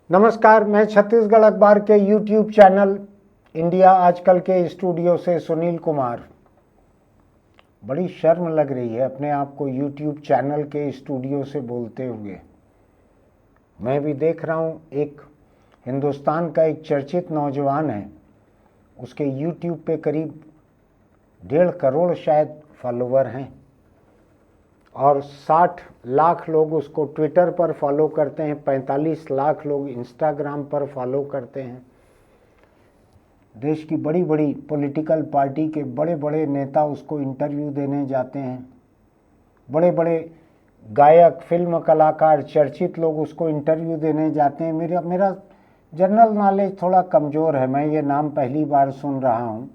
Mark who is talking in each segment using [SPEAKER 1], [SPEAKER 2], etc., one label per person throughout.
[SPEAKER 1] नमस्कार, मैं छत्तीसगढ़ अखबार के यूट्यूब चैनल इंडिया आजकल के स्टूडियो से सुनील कुमार। बड़ी शर्म लग रही है अपने आप को यूट्यूब चैनल के स्टूडियो से बोलते हुए। मैं भी देख रहा हूँ, एक हिंदुस्तान का एक चर्चित नौजवान है, उसके यूट्यूब पे करीब 1.5 करोड़ शायद फॉलोवर हैं और 60 लाख लोग उसको ट्विटर पर फॉलो करते हैं, 45 लाख लोग इंस्टाग्राम पर फॉलो करते हैं। देश की बड़ी बड़ी पॉलिटिकल पार्टी के बड़े बड़े नेता उसको इंटरव्यू देने जाते हैं, बड़े बड़े गायक, फिल्म कलाकार, चर्चित लोग उसको इंटरव्यू देने जाते हैं। मेरा जनरल नॉलेज थोड़ा कमज़ोर है, मैं ये नाम पहली बार सुन रहा हूँ।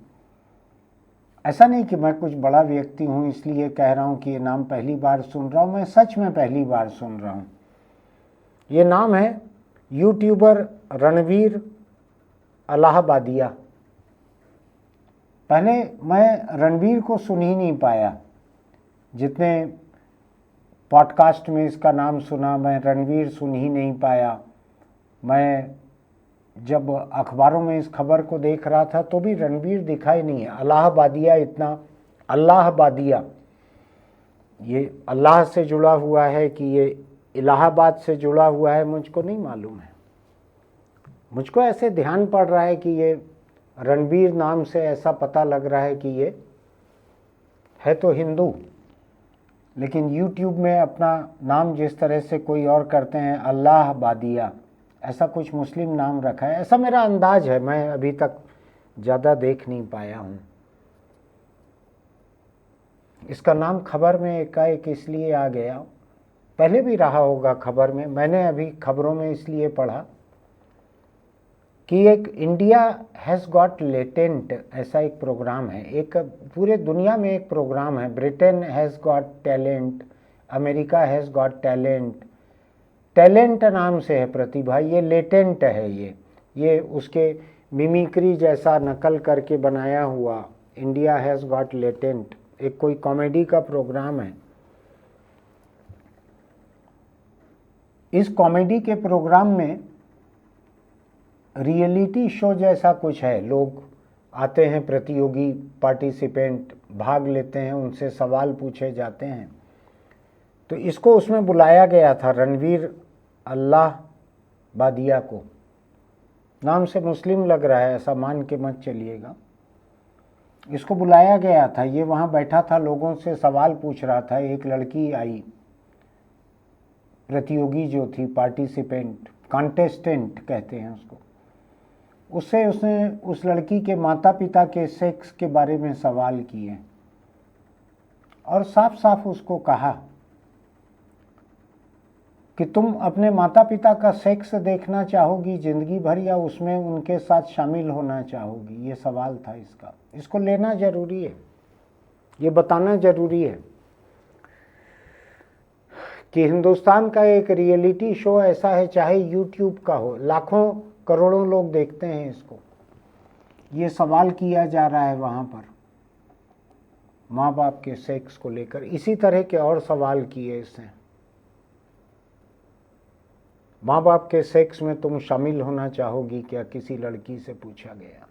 [SPEAKER 1] ऐसा नहीं कि मैं कुछ बड़ा व्यक्ति हूँ इसलिए कह रहा हूँ कि ये नाम पहली बार सुन रहा हूँ, मैं सच में पहली बार सुन रहा हूँ। ये नाम है यूट्यूबर रणवीर अलाहाबादिया। पहले मैं रणवीर को सुन ही नहीं पाया, जितने पॉडकास्ट में इसका नाम सुना मैं रणवीर सुन ही नहीं पाया। मैं जब अखबारों में इस खबर को देख रहा था तो भी रणवीर दिखाई नहीं है। अलाहाबादिया, इतना अल्लाहबादिया, ये अल्लाह से जुड़ा हुआ है कि ये इलाहाबाद से जुड़ा हुआ है, मुझको नहीं मालूम है। मुझको ऐसे ध्यान पड़ रहा है कि ये रणवीर नाम से ऐसा पता लग रहा है कि ये है तो हिंदू, लेकिन यूट्यूब में अपना नाम जिस तरह से कोई और करते हैं अल्लाहबादिया, ऐसा कुछ मुस्लिम नाम रखा है, ऐसा मेरा अंदाज है। मैं अभी तक ज़्यादा देख नहीं पाया हूँ। इसका नाम खबर में एकाएक इसलिए आ गया, पहले भी रहा होगा खबर में, मैंने अभी खबरों में इसलिए पढ़ा कि एक इंडिया हैज़ गॉट लेटेंट ऐसा एक प्रोग्राम है, एक पूरे दुनिया में एक प्रोग्राम है। Britain has got talent, America has got talent, talent नाम से है प्रतिभा, ये लेटेंट है। ये उसके मिमिक्री जैसा नकल करके बनाया हुआ इंडिया हैज़ गॉट लेटेंट एक कोई कॉमेडी का प्रोग्राम है। इस कॉमेडी के प्रोग्राम में रियलिटी शो जैसा कुछ है, लोग आते हैं, प्रतियोगी पार्टिसिपेंट भाग लेते हैं, उनसे सवाल पूछे जाते हैं। तो इसको उसमें बुलाया गया था, रणवीर अल्लाहबादिया को। नाम से मुस्लिम लग रहा है, ऐसा मान के मत चलिएगा। इसको बुलाया गया था, ये वहाँ बैठा था, लोगों से सवाल पूछ रहा था। एक लड़की आई, प्रतियोगी जो थी, पार्टिसिपेंट, कॉन्टेस्टेंट कहते हैं उसको, उससे उसने उस लड़की के माता पिता के सेक्स के बारे में सवाल किए और साफ साफ उसको कहा कि तुम अपने माता पिता का सेक्स देखना चाहोगी जिंदगी भर, या उसमें उनके साथ शामिल होना चाहोगी। ये सवाल था इसका। इसको लेना जरूरी है, ये बताना जरूरी है कि हिंदुस्तान का एक रियलिटी शो ऐसा है, चाहे यूट्यूब का हो, लाखों करोड़ों लोग देखते हैं इसको। ये सवाल किया जा रहा है वहाँ पर माँ बाप के सेक्स को लेकर। इसी तरह के और सवाल किए इसने, माँ बाप के सेक्स में तुम शामिल होना चाहोगी क्या, किसी लड़की से पूछा गया।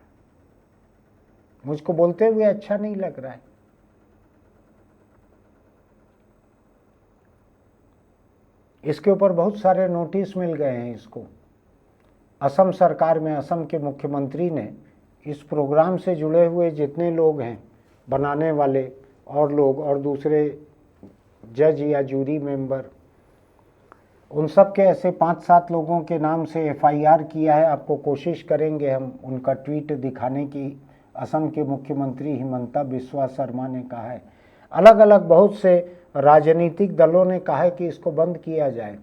[SPEAKER 1] मुझको बोलते हुए अच्छा नहीं लग रहा है। इसके ऊपर बहुत सारे नोटिस मिल गए हैं इसको। असम सरकार में असम के मुख्यमंत्री ने इस प्रोग्राम से जुड़े हुए जितने लोग हैं, बनाने वाले और लोग और दूसरे जज या जूरी मेंबर, उन सब के ऐसे 5-7 लोगों के नाम से FIR किया है। आपको कोशिश करेंगे हम उनका ट्वीट दिखाने की। असम के मुख्यमंत्री हिमंता बिस्वा शर्मा ने कहा है, अलग अलग बहुत से राजनीतिक दलों ने कहा है कि इसको बंद किया जाए।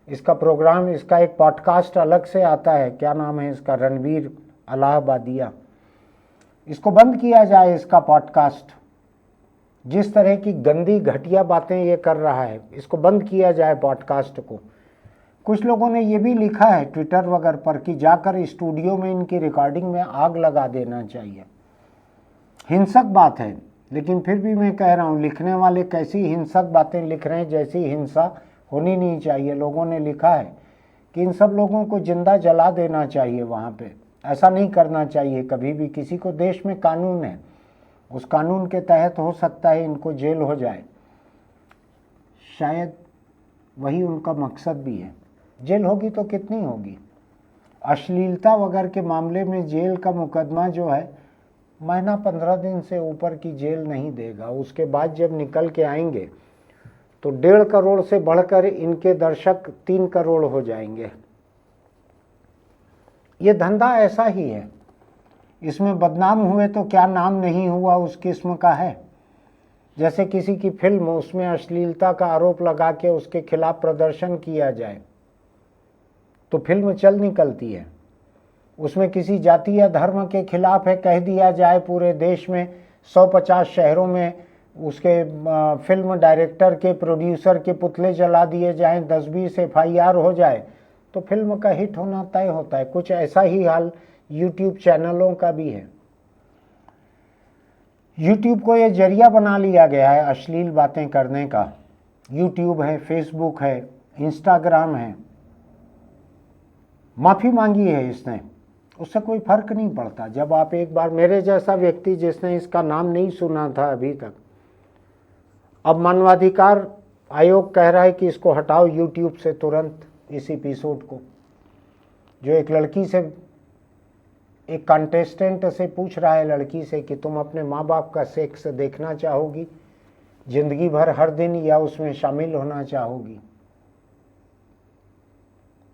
[SPEAKER 1] इसका प्रोग्राम, इसका एक पॉडकास्ट अलग से आता है, क्या नाम है इसका, रणवीर अलाहाबादिया। इसको बंद किया जाए, इसका पॉडकास्ट। जिस तरह की गंदी घटिया बातें ये कर रहा है, इसको बंद किया जाए पॉडकास्ट को। कुछ लोगों ने ये भी लिखा है ट्विटर वगैरह पर कि जाकर स्टूडियो में इनकी रिकॉर्डिंग में आग लगा देना चाहिए। हिंसक बात है, लेकिन फिर भी मैं कह रहा हूँ, लिखने वाले कैसी हिंसक बातें लिख रहे हैं, जैसी हिंसा होनी नहीं चाहिए। लोगों ने लिखा है कि इन सब लोगों को जिंदा जला देना चाहिए वहाँ पे। ऐसा नहीं करना चाहिए कभी भी किसी को। देश में कानून है, उस कानून के तहत हो सकता है इनको जेल हो जाए, शायद वही उनका मकसद भी है। जेल होगी तो कितनी होगी? अश्लीलता वगैरह के मामले में जेल का मुकदमा जो है महीना 15 दिन से ऊपर की जेल नहीं देगा। उसके बाद जब निकल के आएंगे तो 1.5 करोड़ से बढ़कर इनके दर्शक 3 करोड़ हो जाएंगे। ये धंधा ऐसा ही है। इसमें बदनाम हुए तो क्या नाम नहीं हुआ उस किस्म का है। जैसे किसी की फिल्म, उसमें अश्लीलता का आरोप लगा के उसके खिलाफ प्रदर्शन किया जाए तो फिल्म चल निकलती है। उसमें किसी जाति या धर्म के खिलाफ है कह दिया जाए पूरे देश में 150 शहरों में, उसके फिल्म डायरेक्टर के, प्रोड्यूसर के पुतले जला दिए जाएं, 10-20 FIR हो जाए तो फिल्म का हिट होना तय होता है। कुछ ऐसा ही हाल यूट्यूब चैनलों का भी है। यूट्यूब को ये जरिया बना लिया गया है अश्लील बातें करने का। यूट्यूब है, फेसबुक है, इंस्टाग्राम है। माफ़ी मांगी है इसने, उससे कोई फर्क नहीं पड़ता। जब आप एक बार, मेरे जैसा व्यक्ति जिसने इसका नाम नहीं सुना था अभी तक, अब मानवाधिकार आयोग कह रहा है कि इसको हटाओ यूट्यूब से तुरंत, इस एपिसोड को। जो एक लड़की से, एक कंटेस्टेंट से पूछ रहा है लड़की से कि तुम अपने माँ बाप का सेक्स देखना चाहोगी जिंदगी भर हर दिन, या उसमें शामिल होना चाहोगी?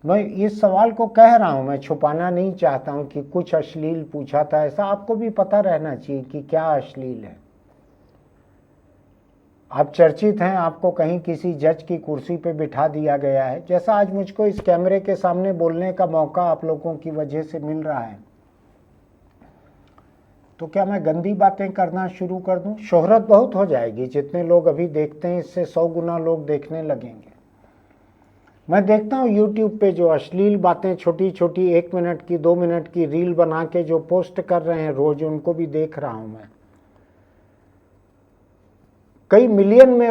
[SPEAKER 1] मैं इस सवाल को कह रहा हूं, मैं छुपाना नहीं चाहता हूं कि कुछ अश्लील पूछा था। ऐसा आपको भी पता रहना चाहिए कि क्या अश्लील है। आप चर्चित हैं, आपको कहीं किसी जज की कुर्सी पे बिठा दिया गया है, जैसा आज मुझको इस कैमरे के सामने बोलने का मौका आप लोगों की वजह से मिल रहा है। तो क्या मैं गंदी बातें करना शुरू कर दूं? शोहरत बहुत हो जाएगी। जितने लोग अभी देखते हैं इससे 100 गुना लोग देखने लगेंगे। मैं देखता हूँ यूट्यूब पे जो अश्लील बातें, छोटी छोटी 1 मिनट की, 2 मिनट की रील बना के जो पोस्ट कर रहे हैं रोज, उनको भी देख रहा हूं मैं। कई मिलियन में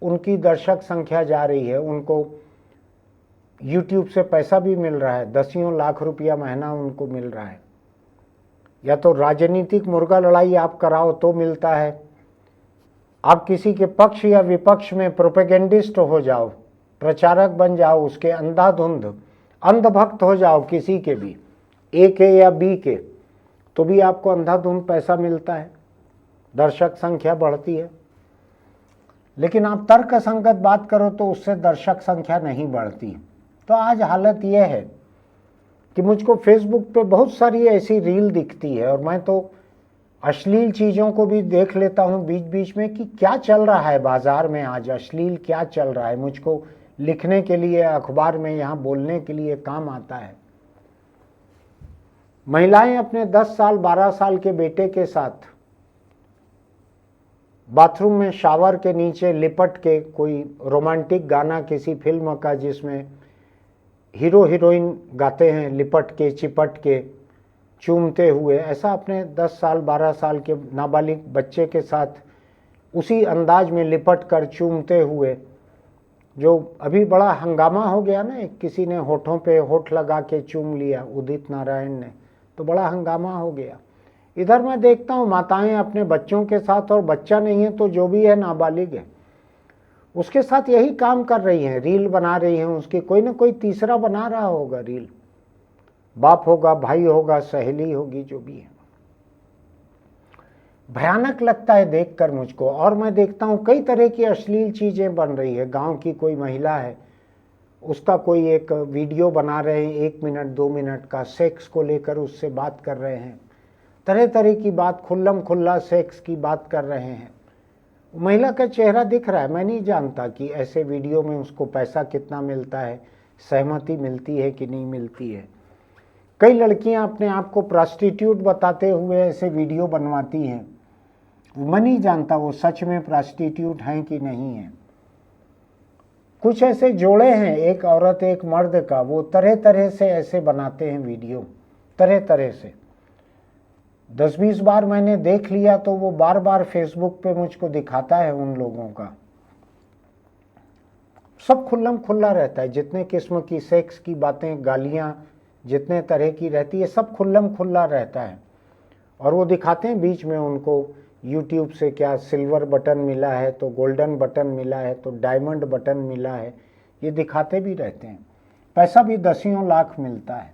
[SPEAKER 1] उनकी दर्शक संख्या जा रही है। उनको यूट्यूब से पैसा भी मिल रहा है, 10 लाख रुपया महीना उनको मिल रहा है। या तो राजनीतिक मुर्गा लड़ाई आप कराओ तो मिलता है, आप किसी के पक्ष या विपक्ष में प्रोपेगेंडिस्ट हो जाओ, प्रचारक बन जाओ, उसके अंधाधुंध अंधभक्त हो जाओ किसी के भी, ए के या बी के, तो भी आपको अंधाधुंध पैसा मिलता है, दर्शक संख्या बढ़ती है। लेकिन आप तर्क संगत बात करो तो उससे दर्शक संख्या नहीं बढ़ती। तो आज हालत यह है कि मुझको फेसबुक पे बहुत सारी ऐसी रील दिखती है, और मैं तो अश्लील चीज़ों को भी देख लेता हूँ बीच बीच में कि क्या चल रहा है बाजार में आज, अश्लील क्या चल रहा है। मुझको लिखने के लिए, अखबार में यहाँ बोलने के लिए काम आता है। महिलाएं अपने 10 साल 12 साल के बेटे के साथ बाथरूम में शावर के नीचे लिपट के कोई रोमांटिक गाना किसी फिल्म का, जिसमें हीरो हीरोइन गाते हैं, लिपट के, चिपट के, चूमते हुए, ऐसा अपने 10 साल 12 साल के नाबालिग बच्चे के साथ उसी अंदाज में लिपट कर चूमते हुए, जो अभी बड़ा हंगामा हो गया ना, किसी ने होठों पे होठ लगा के चूम लिया, उदित नारायण ने, तो बड़ा हंगामा हो गया। इधर मैं देखता हूँ माताएं अपने बच्चों के साथ, और बच्चा नहीं है तो जो भी है नाबालिग है उसके साथ यही काम कर रही हैं, रील बना रही हैं। उसकी कोई ना कोई तीसरा बना रहा होगा रील, बाप होगा, भाई होगा, सहेली होगी, जो भी है। भयानक लगता है देखकर मुझको। और मैं देखता हूँ कई तरह की अश्लील चीजें बन रही है। गांव की कोई महिला है, उसका कोई एक वीडियो बना रहे हैं 1 मिनट 2 मिनट का, सेक्स को लेकर उससे बात कर रहे हैं, तरह तरह की बात, खुल्लम खुल्ला सेक्स की बात कर रहे हैं। महिला का चेहरा दिख रहा है। मैं नहीं जानता कि ऐसे वीडियो में उसको पैसा कितना मिलता है, सहमति मिलती है कि नहीं मिलती है। कई लड़कियां अपने आप को प्रोस्टिट्यूट बताते हुए ऐसे वीडियो बनवाती हैं। मैं नहीं जानता वो सच में प्रोस्टिट्यूट हैं कि नहीं है। कुछ ऐसे जोड़े हैं, एक औरत एक मर्द का, वो तरह तरह से ऐसे बनाते हैं वीडियो, तरह तरह से। 10-20 बार मैंने देख लिया तो वो बार बार फेसबुक पे मुझको दिखाता है उन लोगों का। सब खुल्लम खुल्ला रहता है, जितने किस्म की सेक्स की बातें, गालियाँ जितने तरह की रहती है, सब खुल्लम खुल्ला रहता है। और वो दिखाते हैं बीच में उनको यूट्यूब से क्या सिल्वर बटन मिला है, तो गोल्डन बटन मिला है, तो डायमंड बटन मिला है, ये दिखाते भी रहते हैं। पैसा भी दसियों लाख मिलता है।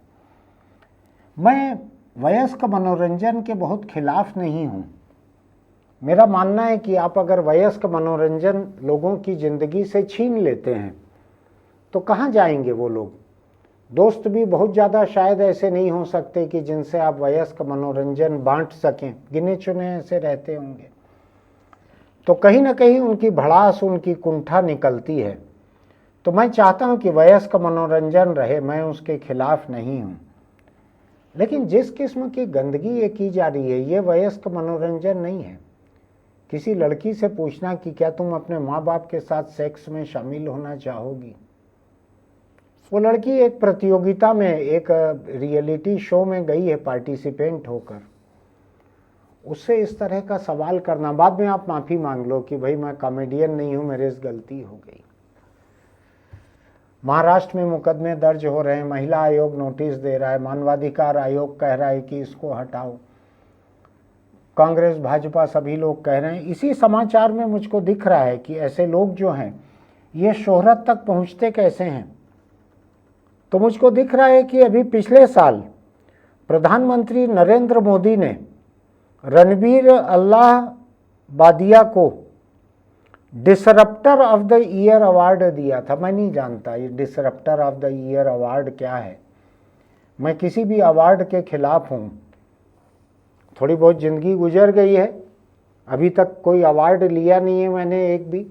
[SPEAKER 1] मैं वयस्क मनोरंजन के बहुत खिलाफ नहीं हूँ। मेरा मानना है कि आप अगर वयस्क मनोरंजन लोगों की ज़िंदगी से छीन लेते हैं तो कहाँ जाएंगे वो लोग। दोस्त भी बहुत ज़्यादा शायद ऐसे नहीं हो सकते कि जिनसे आप वयस्क मनोरंजन बांट सकें, गिने चुने ऐसे रहते होंगे। तो कहीं ना कहीं उनकी भड़ास, उनकी कुंठा निकलती है। तो मैं चाहता हूं कि वयस्क मनोरंजन रहे, मैं उसके खिलाफ नहीं हूं। लेकिन जिस किस्म की गंदगी ये की जा रही है, ये वयस्क मनोरंजन नहीं है। किसी लड़की से पूछना कि क्या तुम अपने माँ बाप के साथ सेक्स में शामिल होना चाहोगी, वो लड़की एक प्रतियोगिता में, एक रियलिटी शो में गई है पार्टिसिपेंट होकर, उससे इस तरह का सवाल करना, बाद में आप माफ़ी मांग लो कि भाई मैं कॉमेडियन नहीं हूँ, मेरे से गलती हो गई। महाराष्ट्र में मुकदमे दर्ज हो रहे हैं, महिला आयोग नोटिस दे रहा है, मानवाधिकार आयोग कह रहा है कि इसको हटाओ, कांग्रेस भाजपा सभी लोग कह रहे हैं। इसी समाचार में मुझको दिख रहा है कि ऐसे लोग जो हैं ये शोहरत तक पहुंचते कैसे हैं। तो मुझको दिख रहा है कि अभी पिछले साल प्रधानमंत्री नरेंद्र मोदी ने रणबीर अल्लाहबादिया को disruptor of the year award दिया था। मैं नहीं जानता ये disruptor of the year award क्या है। मैं किसी भी अवार्ड के खिलाफ हूँ। थोड़ी बहुत ज़िंदगी गुजर गई है, अभी तक कोई अवार्ड लिया नहीं है मैंने एक भी,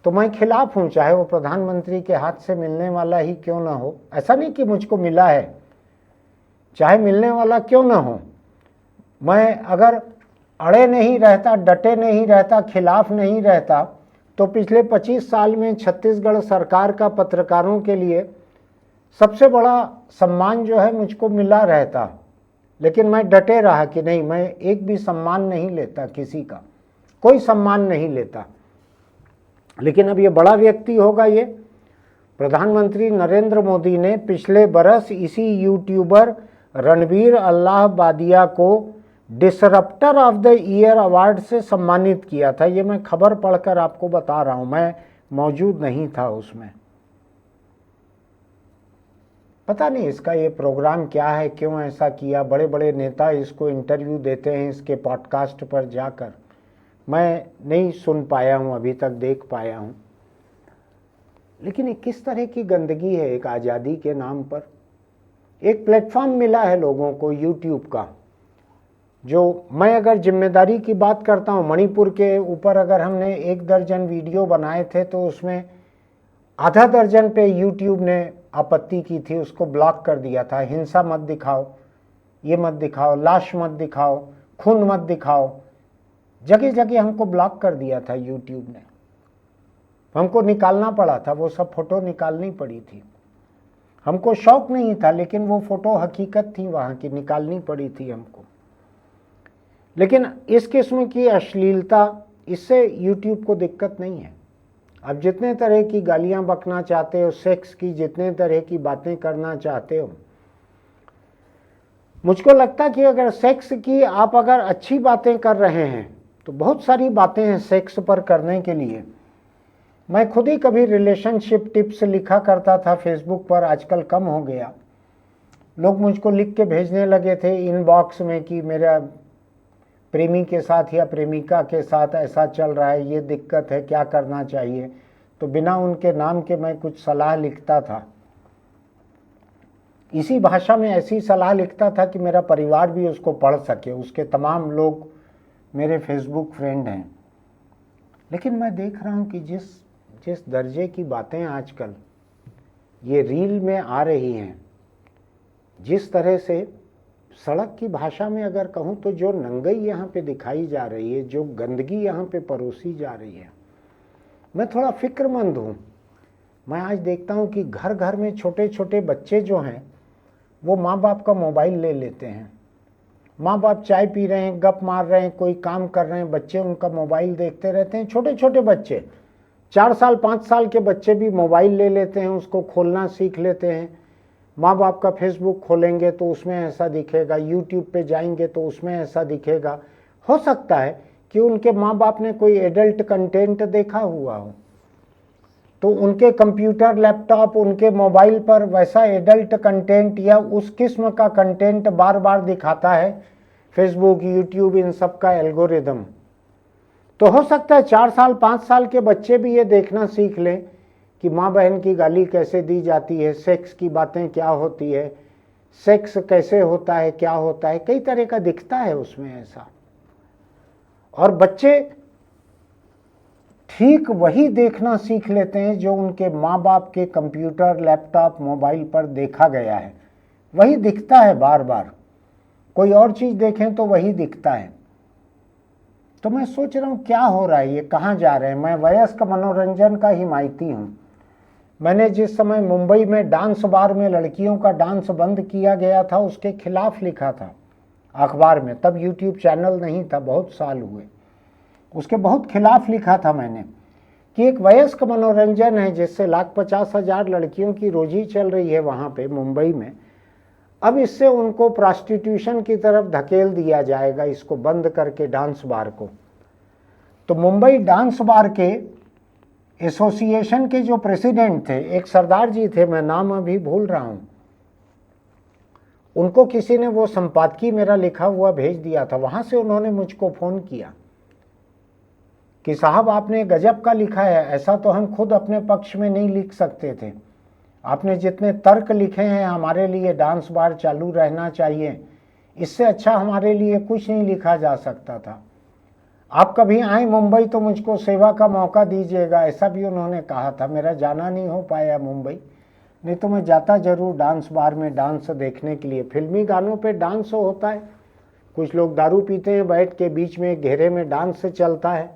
[SPEAKER 1] तो मैं खिलाफ हूँ, चाहे वो प्रधानमंत्री के हाथ से मिलने वाला ही क्यों ना हो। ऐसा नहीं कि मुझको मिला है, चाहे मिलने वाला क्यों ना हो। मैं अगर अड़े नहीं रहता, डटे नहीं रहता, खिलाफ नहीं रहता, तो पिछले 25 साल में छत्तीसगढ़ सरकार का पत्रकारों के लिए सबसे बड़ा सम्मान जो है मुझको मिला रहता। लेकिन मैं डटे रहा कि नहीं, मैं एक भी सम्मान नहीं लेता, किसी का कोई सम्मान नहीं लेता। लेकिन अब ये बड़ा व्यक्ति होगा, ये प्रधानमंत्री नरेंद्र मोदी ने पिछले बरस इसी यूट्यूबर रणबीर अल्लाहबादिया को disruptor of the year award से सम्मानित किया था। ये मैं खबर पढ़कर आपको बता रहा हूं, मैं मौजूद नहीं था उसमें। पता नहीं इसका ये प्रोग्राम क्या है, क्यों ऐसा किया। बड़े बड़े नेता इसको इंटरव्यू देते हैं इसके पॉडकास्ट पर जाकर, मैं नहीं सुन पाया हूँ अभी तक, देख पाया हूँ। लेकिन ये किस तरह की गंदगी है। एक आज़ादी के नाम पर एक प्लेटफॉर्म मिला है लोगों को यूट्यूब का, जो मैं अगर जिम्मेदारी की बात करता हूँ, मणिपुर के ऊपर अगर हमने 1 दर्जन वीडियो बनाए थे तो उसमें आधा दर्जन पे यूट्यूब ने आपत्ति की थी, उसको ब्लॉक कर दिया था। हिंसा मत दिखाओ, ये मत दिखाओ, लाश मत दिखाओ, खून मत दिखाओ, जगह जगह हमको ब्लॉक कर दिया था यूट्यूब ने। हमको निकालना पड़ा था, वो सब फोटो निकालनी पड़ी थी। हमको शौक नहीं था, लेकिन वो फोटो हकीकत थी वहाँ की, निकालनी पड़ी थी हमको। लेकिन इस किस्म की अश्लीलता, इससे यूट्यूब को दिक्कत नहीं है। अब जितने तरह की गालियाँ बकना चाहते हो, सेक्स की जितने तरह की बातें करना चाहते हो, मुझको लगता कि अगर सेक्स की आप अगर अच्छी बातें कर रहे हैं तो बहुत सारी बातें हैं सेक्स पर करने के लिए। मैं खुद ही कभी रिलेशनशिप टिप्स लिखा करता था फेसबुक पर, आजकल कम हो गया। लोग मुझको लिख के भेजने लगे थे इनबॉक्स में कि मेरा प्रेमी के साथ या प्रेमिका के साथ ऐसा चल रहा है, ये दिक्कत है, क्या करना चाहिए। तो बिना उनके नाम के मैं कुछ सलाह लिखता था, इसी भाषा में ऐसी सलाह लिखता था कि मेरा परिवार भी उसको पढ़ सके, उसके तमाम लोग मेरे फेसबुक फ्रेंड हैं। लेकिन मैं देख रहा हूँ कि जिस दर्जे की बातें आजकल ये रील में आ रही हैं, जिस तरह से सड़क की भाषा में अगर कहूँ तो जो नंगई यहाँ पे दिखाई जा रही है, जो गंदगी यहाँ पे परोसी जा रही है, मैं थोड़ा फिक्रमंद हूँ। मैं आज देखता हूँ कि घर घर में छोटे छोटे बच्चे जो हैं वो माँ बाप का मोबाइल ले लेते हैं। माँ बाप चाय पी रहे हैं, गप मार रहे हैं, कोई काम कर रहे हैं, बच्चे उनका मोबाइल देखते रहते हैं। छोटे छोटे बच्चे 4 साल 5 साल के बच्चे भी मोबाइल ले लेते हैं, उसको खोलना सीख लेते हैं। माँ बाप का फेसबुक खोलेंगे तो उसमें ऐसा दिखेगा, यूट्यूब पे जाएंगे तो उसमें ऐसा दिखेगा। हो सकता है कि उनके माँ बाप ने कोई एडल्ट कंटेंट देखा हुआ हो, तो उनके कंप्यूटर, लैपटॉप, उनके मोबाइल पर वैसा एडल्ट कंटेंट या उस किस्म का कंटेंट बार बार दिखाता है फेसबुक, यूट्यूब, इन सब का एल्गोरिदम। तो हो सकता है 4 साल 5 साल के बच्चे भी ये देखना सीख लें कि माँ बहन की गाली कैसे दी जाती है, सेक्स की बातें क्या होती है, सेक्स कैसे होता है, क्या होता है, कई तरह का दिखता है उसमें ऐसा। और बच्चे ठीक वही देखना सीख लेते हैं जो उनके माँ बाप के कंप्यूटर, लैपटॉप, मोबाइल पर देखा गया है, वही दिखता है बार बार। कोई और चीज़ देखें तो वही दिखता है। तो मैं सोच रहा हूँ क्या हो रहा है, ये कहाँ जा रहे हैं। मैं वयस्क मनोरंजन का हिमायती हूँ। मैंने जिस समय मुंबई में डांस बार में लड़कियों का डांस बंद किया गया था, उसके खिलाफ लिखा था अखबार में। तब यूट्यूब चैनल नहीं था, बहुत साल हुए। उसके बहुत खिलाफ लिखा था मैंने कि एक वयस्क मनोरंजन है जिससे 1,50,000 लड़कियों की रोजी चल रही है वहाँ पे मुंबई में। अब इससे उनको प्रॉस्टिट्यूशन की तरफ धकेल दिया जाएगा, इसको बंद करके डांस बार को। तो मुंबई डांस बार के एसोसिएशन के जो प्रेसिडेंट थे, एक सरदार जी थे, मैं नाम अभी भूल रहा हूँ, उनको किसी ने वो संपादकीय मेरा लिखा हुआ भेज दिया था। वहाँ से उन्होंने मुझको फ़ोन किया कि साहब आपने गजब का लिखा है, ऐसा तो हम खुद अपने पक्ष में नहीं लिख सकते थे। आपने जितने तर्क लिखे हैं हमारे लिए डांस बार चालू रहना चाहिए, इससे अच्छा हमारे लिए कुछ नहीं लिखा जा सकता था। आप कभी आए मुंबई तो मुझको सेवा का मौका दीजिएगा, ऐसा भी उन्होंने कहा था। मेरा जाना नहीं हो पाया मुंबई, नहीं तो मैं जाता जरूर डांस बार में डांस देखने के लिए। फिल्मी गानों पे डांस होता है, कुछ लोग दारू पीते हैं बैठ के, बीच में घेरे में डांस चलता है,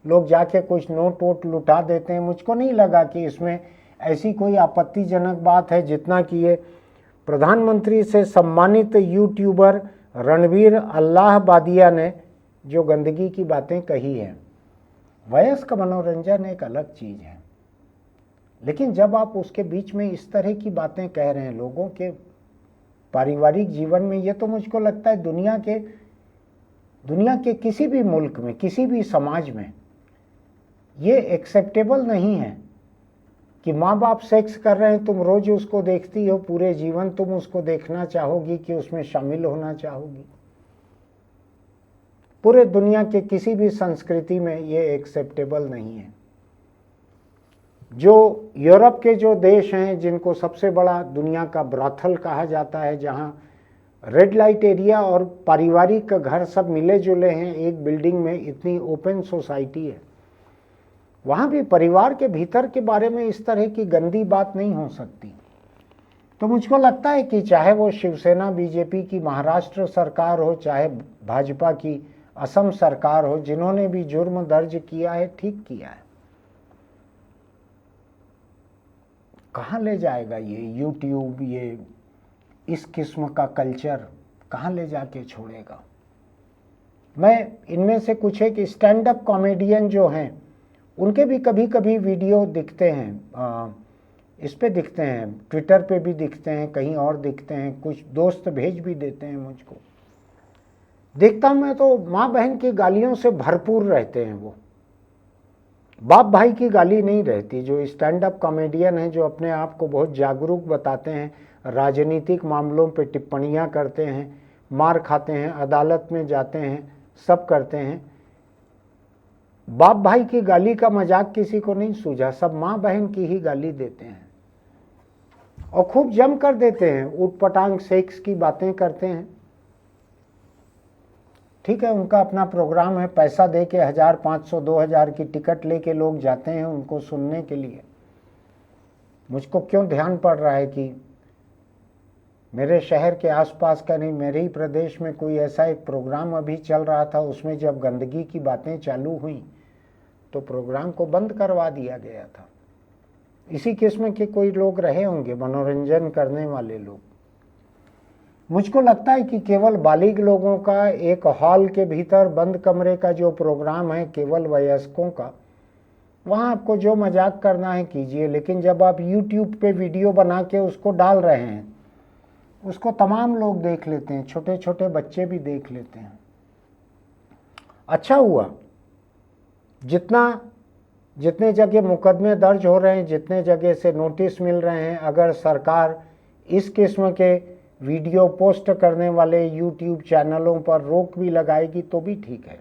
[SPEAKER 1] लोग जाके कुछ नोट वोट लुटा देते हैं। मुझको नहीं लगा कि इसमें ऐसी कोई आपत्तिजनक बात है जितना कि ये प्रधानमंत्री से सम्मानित यूट्यूबर रणवीर अल्लाहबादिया ने जो गंदगी की बातें कही हैं। वयस्क मनोरंजन एक अलग चीज़ है, लेकिन जब आप उसके बीच में इस तरह की बातें कह रहे हैं लोगों के पारिवारिक जीवन में, ये तो मुझको लगता है दुनिया के किसी भी मुल्क में, किसी भी समाज में ये एक्सेप्टेबल नहीं है कि माँ बाप सेक्स कर रहे हैं, तुम रोज उसको देखती हो, पूरे जीवन तुम उसको देखना चाहोगी कि उसमें शामिल होना चाहोगी। पूरे दुनिया के किसी भी संस्कृति में ये एक्सेप्टेबल नहीं है। जो यूरोप के जो देश हैं जिनको सबसे बड़ा दुनिया का ब्रॉथल कहा जाता है, जहाँ रेड लाइट एरिया और पारिवारिक घर सब मिले जुले हैं एक बिल्डिंग में, इतनी ओपन सोसाइटी है, वहाँ भी परिवार के भीतर के बारे में इस तरह की गंदी बात नहीं हो सकती। तो मुझको लगता है कि चाहे वो शिवसेना बीजेपी की महाराष्ट्र सरकार हो, चाहे भाजपा की असम सरकार हो, जिन्होंने भी जुर्म दर्ज किया है, ठीक किया है। कहाँ ले जाएगा ये यूट्यूब, ये इस किस्म का कल्चर कहाँ ले जाके छोड़ेगा। मैं इनमें से कुछ एक स्टैंड अप कॉमेडियन जो हैं उनके भी कभी कभी वीडियो दिखते हैं, इस पे दिखते हैं, ट्विटर पे भी दिखते हैं, कहीं और दिखते हैं, कुछ दोस्त भेज भी देते हैं मुझको। देखता हूँ मैं तो माँ बहन की गालियों से भरपूर रहते हैं। वो बाप भाई की गाली नहीं रहती। जो स्टैंड अप कॉमेडियन हैं, जो अपने आप को बहुत जागरूक बताते हैं, राजनीतिक मामलों पे टिप्पणियाँ करते हैं, मार खाते हैं, अदालत में जाते हैं, सब करते हैं, बाप भाई की गाली का मजाक किसी को नहीं सूझा। सब माँ बहन की ही गाली देते हैं और खूब जम कर देते हैं, ऊटपटांग सेक्स की बातें करते हैं। ठीक है, उनका अपना प्रोग्राम है, पैसा दे के 1000, 500, 2000 की टिकट लेके लोग जाते हैं उनको सुनने के लिए। मुझको क्यों ध्यान पड़ रहा है कि मेरे शहर के आसपास का नहीं, मेरे ही प्रदेश में कोई ऐसा एक प्रोग्राम अभी चल रहा था, उसमें जब गंदगी की बातें चालू हुई तो प्रोग्राम को बंद करवा दिया गया था। इसी किस्म के कोई लोग रहे होंगे, मनोरंजन करने वाले लोग। मुझको लगता है कि केवल बालिग लोगों का एक हॉल के भीतर बंद कमरे का जो प्रोग्राम है, केवल वयस्कों का, वहाँ आपको जो मजाक करना है कीजिए, लेकिन जब आप YouTube पे वीडियो बना के उसको डाल रहे हैं, उसको तमाम लोग देख लेते हैं, छोटे छोटे बच्चे भी देख लेते हैं। अच्छा हुआ जितने जगह मुकदमे दर्ज हो रहे हैं, जितने जगह से नोटिस मिल रहे हैं, अगर सरकार इस किस्म के वीडियो पोस्ट करने वाले YouTube चैनलों पर रोक भी लगाएगी तो भी ठीक है।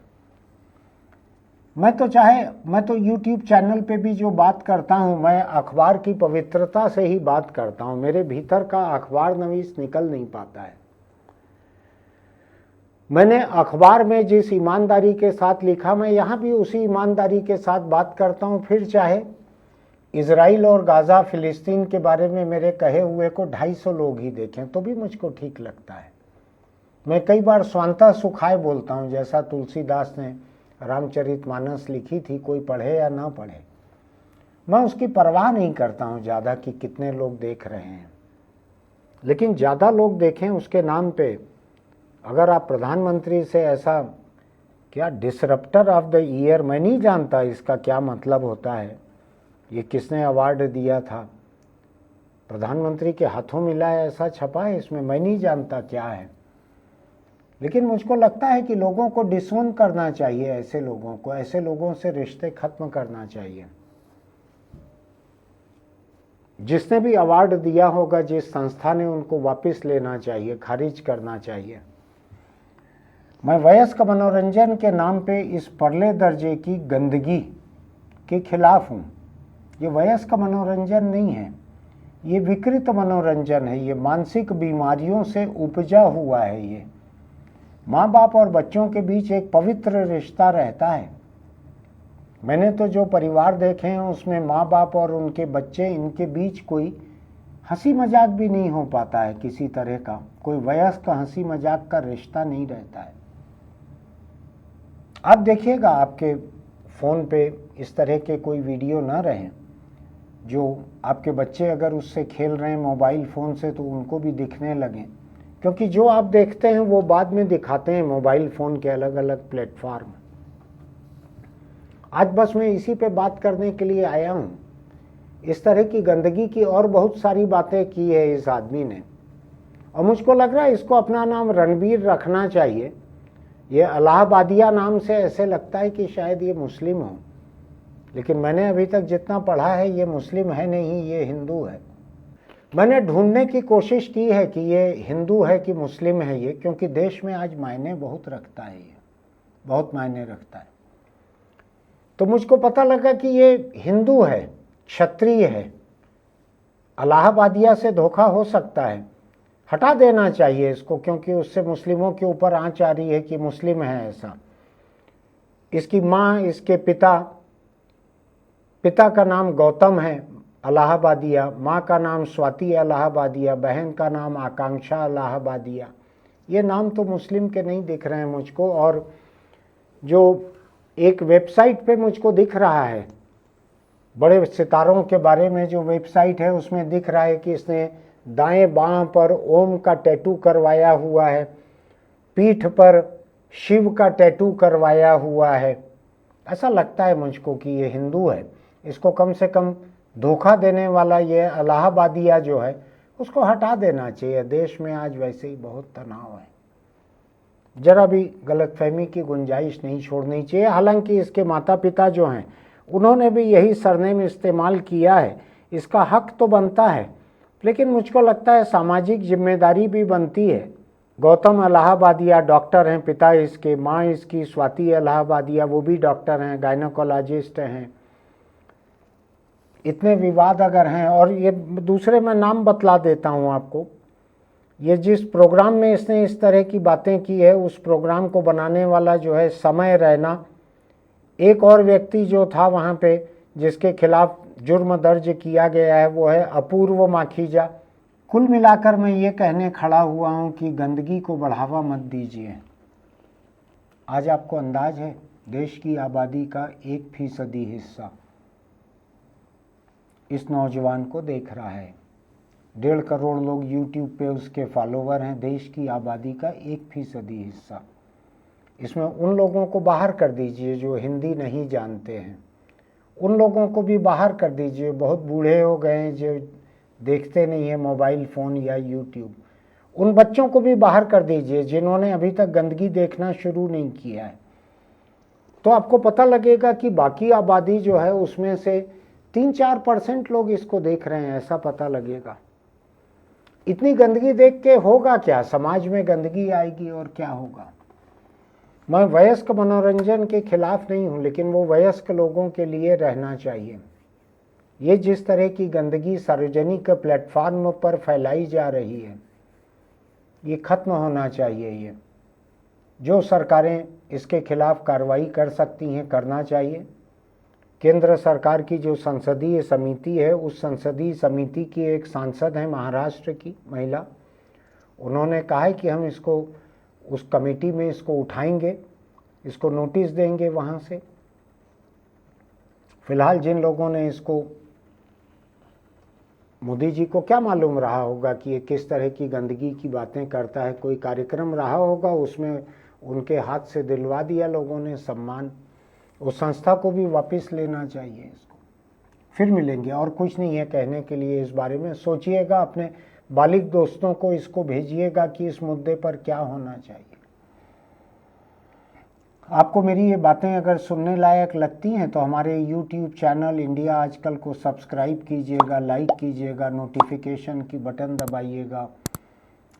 [SPEAKER 1] मैं तो YouTube चैनल पे भी जो बात करता हूँ, मैं अखबार की पवित्रता से ही बात करता हूँ। मेरे भीतर का अखबार नवीस निकल नहीं पाता है। मैंने अखबार में जिस ईमानदारी के साथ लिखा, मैं यहाँ भी उसी ईमानदारी के साथ बात करता हूँ। फिर चाहे इजराइल और गाज़ा फिलिस्तीन के बारे में मेरे कहे हुए को 250 लोग ही देखें तो भी मुझको ठीक लगता है। मैं कई बार स्वांतः सुखाय बोलता हूँ, जैसा तुलसीदास ने रामचरितमानस लिखी थी, कोई पढ़े या ना पढ़े, मैं उसकी परवाह नहीं करता हूँ ज़्यादा कि कितने लोग देख रहे हैं। लेकिन ज़्यादा लोग देखें उसके नाम पे अगर आप प्रधानमंत्री से ऐसा क्या डिसरप्टर ऑफ द ईयर, मैं नहीं जानता इसका क्या मतलब होता है, ये किसने अवार्ड दिया था, प्रधानमंत्री के हाथों मिला है ऐसा छपा है इसमें, मैं नहीं जानता क्या है। लेकिन मुझको लगता है कि लोगों को डिसोन करना चाहिए, ऐसे लोगों को, ऐसे लोगों से रिश्ते खत्म करना चाहिए। जिसने भी अवार्ड दिया होगा, जिस संस्था ने, उनको वापस लेना चाहिए, खारिज करना चाहिए। मैं वयस्क मनोरंजन के नाम पे इस परले दर्जे की गंदगी के खिलाफ हूँ। ये वयस्क मनोरंजन नहीं है, ये विकृत मनोरंजन है, ये मानसिक बीमारियों से उपजा हुआ है। ये माँ बाप और बच्चों के बीच एक पवित्र रिश्ता रहता है। मैंने तो जो परिवार देखे हैं उसमें माँ बाप और उनके बच्चे, इनके बीच कोई हंसी मजाक भी नहीं हो पाता है, किसी तरह का कोई वयस्क हंसी मजाक का रिश्ता नहीं रहता है। आप देखिएगा आपके फ़ोन पे इस तरह के कोई वीडियो ना रहें, जो आपके बच्चे अगर उससे खेल रहे हैं मोबाइल फ़ोन से तो उनको भी दिखने लगें, क्योंकि जो आप देखते हैं वो बाद में दिखाते हैं मोबाइल फ़ोन के अलग अलग प्लेटफॉर्म। आज बस मैं इसी पे बात करने के लिए आया हूँ। इस तरह की गंदगी की और बहुत सारी बातें की है इस आदमी ने, और मुझको लग रहा है इसको अपना नाम रणबीर रखना चाहिए। ये इलाहाबादिया नाम से ऐसे लगता है कि शायद ये मुस्लिम हो, लेकिन मैंने अभी तक जितना पढ़ा है ये मुस्लिम है नहीं, ये हिंदू है। मैंने ढूंढने की कोशिश की है कि ये हिंदू है कि मुस्लिम है ये, क्योंकि देश में आज मायने बहुत रखता है, ये बहुत मायने रखता है। तो मुझको पता लगा कि ये हिंदू है, क्षत्रिय है। इलाहाबादिया से धोखा हो सकता है, हटा देना चाहिए इसको, क्योंकि उससे मुस्लिमों के ऊपर आंच आ रही है कि मुस्लिम है ऐसा। इसकी माँ, इसके पिता का नाम गौतम है इलाहाबादिया, माँ का नाम स्वाति इलाहाबादिया, बहन का नाम आकांक्षा इलाहाबादिया। ये नाम तो मुस्लिम के नहीं दिख रहे हैं मुझको। और जो एक वेबसाइट पे मुझको दिख रहा है, बड़े सितारों के बारे में जो वेबसाइट है उसमें दिख रहा है कि इसने दाएं बाँ पर ओम का टैटू करवाया हुआ है, पीठ पर शिव का टैटू करवाया हुआ है। ऐसा लगता है मुझको कि ये हिंदू है। इसको कम से कम धोखा देने वाला ये इलाहाबादिया जो है उसको हटा देना चाहिए। देश में आज वैसे ही बहुत तनाव है, जरा भी गलतफहमी की गुंजाइश नहीं छोड़नी चाहिए। हालांकि इसके माता पिता जो हैं उन्होंने भी यही सरनेम इस्तेमाल किया है, इसका हक तो बनता है, लेकिन मुझको लगता है सामाजिक जिम्मेदारी भी बनती है। गौतम इलाहाबादिया डॉक्टर हैं, पिता इसके, माँ इसकी स्वाति इलाहाबादिया, वो भी डॉक्टर हैं, गायनोकोलॉजिस्ट हैं। इतने विवाद अगर हैं, और ये दूसरे मैं नाम बतला देता हूँ आपको, ये जिस प्रोग्राम में इसने इस तरह की बातें की है, उस प्रोग्राम को बनाने वाला जो है समय रैना, एक और व्यक्ति जो था वहाँ पे जिसके खिलाफ जुर्म दर्ज किया गया है वो है अपूर्व माखीजा। कुल मिलाकर मैं ये कहने खड़ा हुआ हूँ कि गंदगी को बढ़ावा मत दीजिए। आज आपको अंदाज है देश की आबादी का 1% हिस्सा इस नौजवान को देख रहा है। 1.5 करोड़ लोग यूट्यूब पे उसके फॉलोवर हैं। देश की आबादी का 1% हिस्सा, इसमें उन लोगों को बाहर कर दीजिए जो हिंदी नहीं जानते हैं, उन लोगों को भी बाहर कर दीजिए, बहुत बूढ़े हो गए हैं जो देखते नहीं है मोबाइल फ़ोन या यूट्यूब, उन बच्चों को भी बाहर कर दीजिए जिन्होंने अभी तक गंदगी देखना शुरू नहीं किया है। तो आपको पता लगेगा कि बाकी आबादी जो है उसमें से 3-4% लोग इसको देख रहे हैं, ऐसा पता लगेगा। इतनी गंदगी देख के होगा क्या, समाज में गंदगी आएगी और क्या होगा। मैं वयस्क मनोरंजन के खिलाफ नहीं हूं, लेकिन वो वयस्क लोगों के लिए रहना चाहिए। ये जिस तरह की गंदगी सार्वजनिक प्लेटफॉर्म पर फैलाई जा रही है, ये खत्म होना चाहिए। ये जो सरकारें इसके खिलाफ कार्रवाई कर सकती हैं करना चाहिए। केंद्र सरकार की जो संसदीय समिति है, उस संसदीय समिति की एक सांसद है महाराष्ट्र की महिला, उन्होंने कहा है कि हम इसको उस कमेटी में इसको उठाएंगे, इसको नोटिस देंगे वहाँ से। फिलहाल जिन लोगों ने इसको, मोदी जी को क्या मालूम रहा होगा कि ये किस तरह की गंदगी की बातें करता है, कोई कार्यक्रम रहा होगा उसमें उनके हाथ से दिलवा दिया लोगों ने सम्मान। उस संस्था को भी वापस लेना चाहिए इसको। फिर मिलेंगे, और कुछ नहीं है कहने के लिए इस बारे में। सोचिएगा, अपने बालिग दोस्तों को इसको भेजिएगा कि इस मुद्दे पर क्या होना चाहिए। आपको मेरी ये बातें अगर सुनने लायक लगती हैं तो हमारे YouTube चैनल इंडिया आजकल को सब्सक्राइब कीजिएगा, लाइक कीजिएगा, नोटिफिकेशन की बटन दबाइएगा,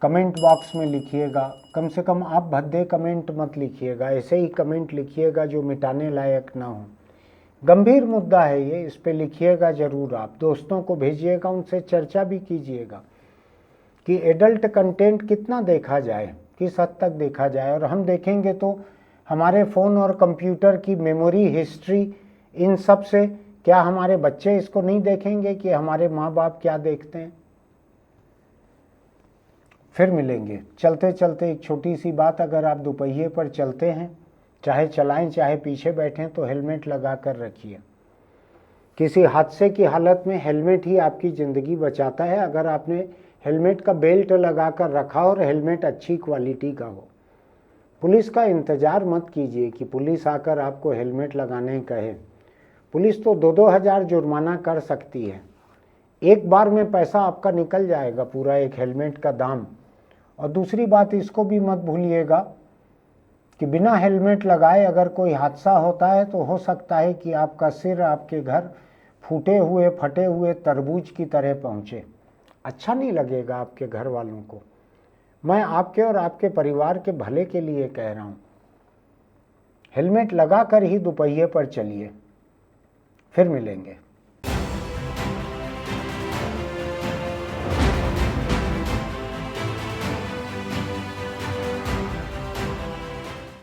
[SPEAKER 1] कमेंट बॉक्स में लिखिएगा। कम से कम आप भद्दे कमेंट मत लिखिएगा, ऐसे ही कमेंट लिखिएगा जो मिटाने लायक ना हो। गंभीर मुद्दा है ये, इस पे लिखिएगा ज़रूर। आप दोस्तों को भेजिएगा, उनसे चर्चा भी कीजिएगा कि एडल्ट कंटेंट कितना देखा जाए, किस हद तक देखा जाए। और हम देखेंगे तो हमारे फ़ोन और कंप्यूटर की मेमोरी हिस्ट्री, इन सब से क्या हमारे बच्चे इसको नहीं देखेंगे कि हमारे माँ बाप क्या देखते हैं। फिर मिलेंगे। चलते चलते एक छोटी सी बात, अगर आप दोपहिए पर चलते हैं, चाहे चलाएं चाहे पीछे बैठें, तो हेलमेट लगा कर रखिए। किसी हादसे की हालत में हेलमेट ही आपकी ज़िंदगी बचाता है, अगर आपने हेलमेट का बेल्ट लगा कर रखा और हेलमेट अच्छी क्वालिटी का हो। पुलिस का इंतज़ार मत कीजिए कि पुलिस आकर आपको हेलमेट लगाने कहे। पुलिस तो 2-2 हज़ार जुर्माना कर सकती है, एक बार में पैसा आपका निकल जाएगा पूरा एक हेलमेट का दाम। और दूसरी बात, इसको भी मत भूलिएगा कि बिना हेलमेट लगाए अगर कोई हादसा होता है तो हो सकता है कि आपका सिर आपके घर फूटे हुए फटे हुए तरबूज की तरह पहुँचे। अच्छा नहीं लगेगा आपके घर वालों को। मैं आपके और आपके परिवार के भले के लिए कह रहा हूँ, हेलमेट लगा कर ही दोपहिए पर चलिए। फिर मिलेंगे।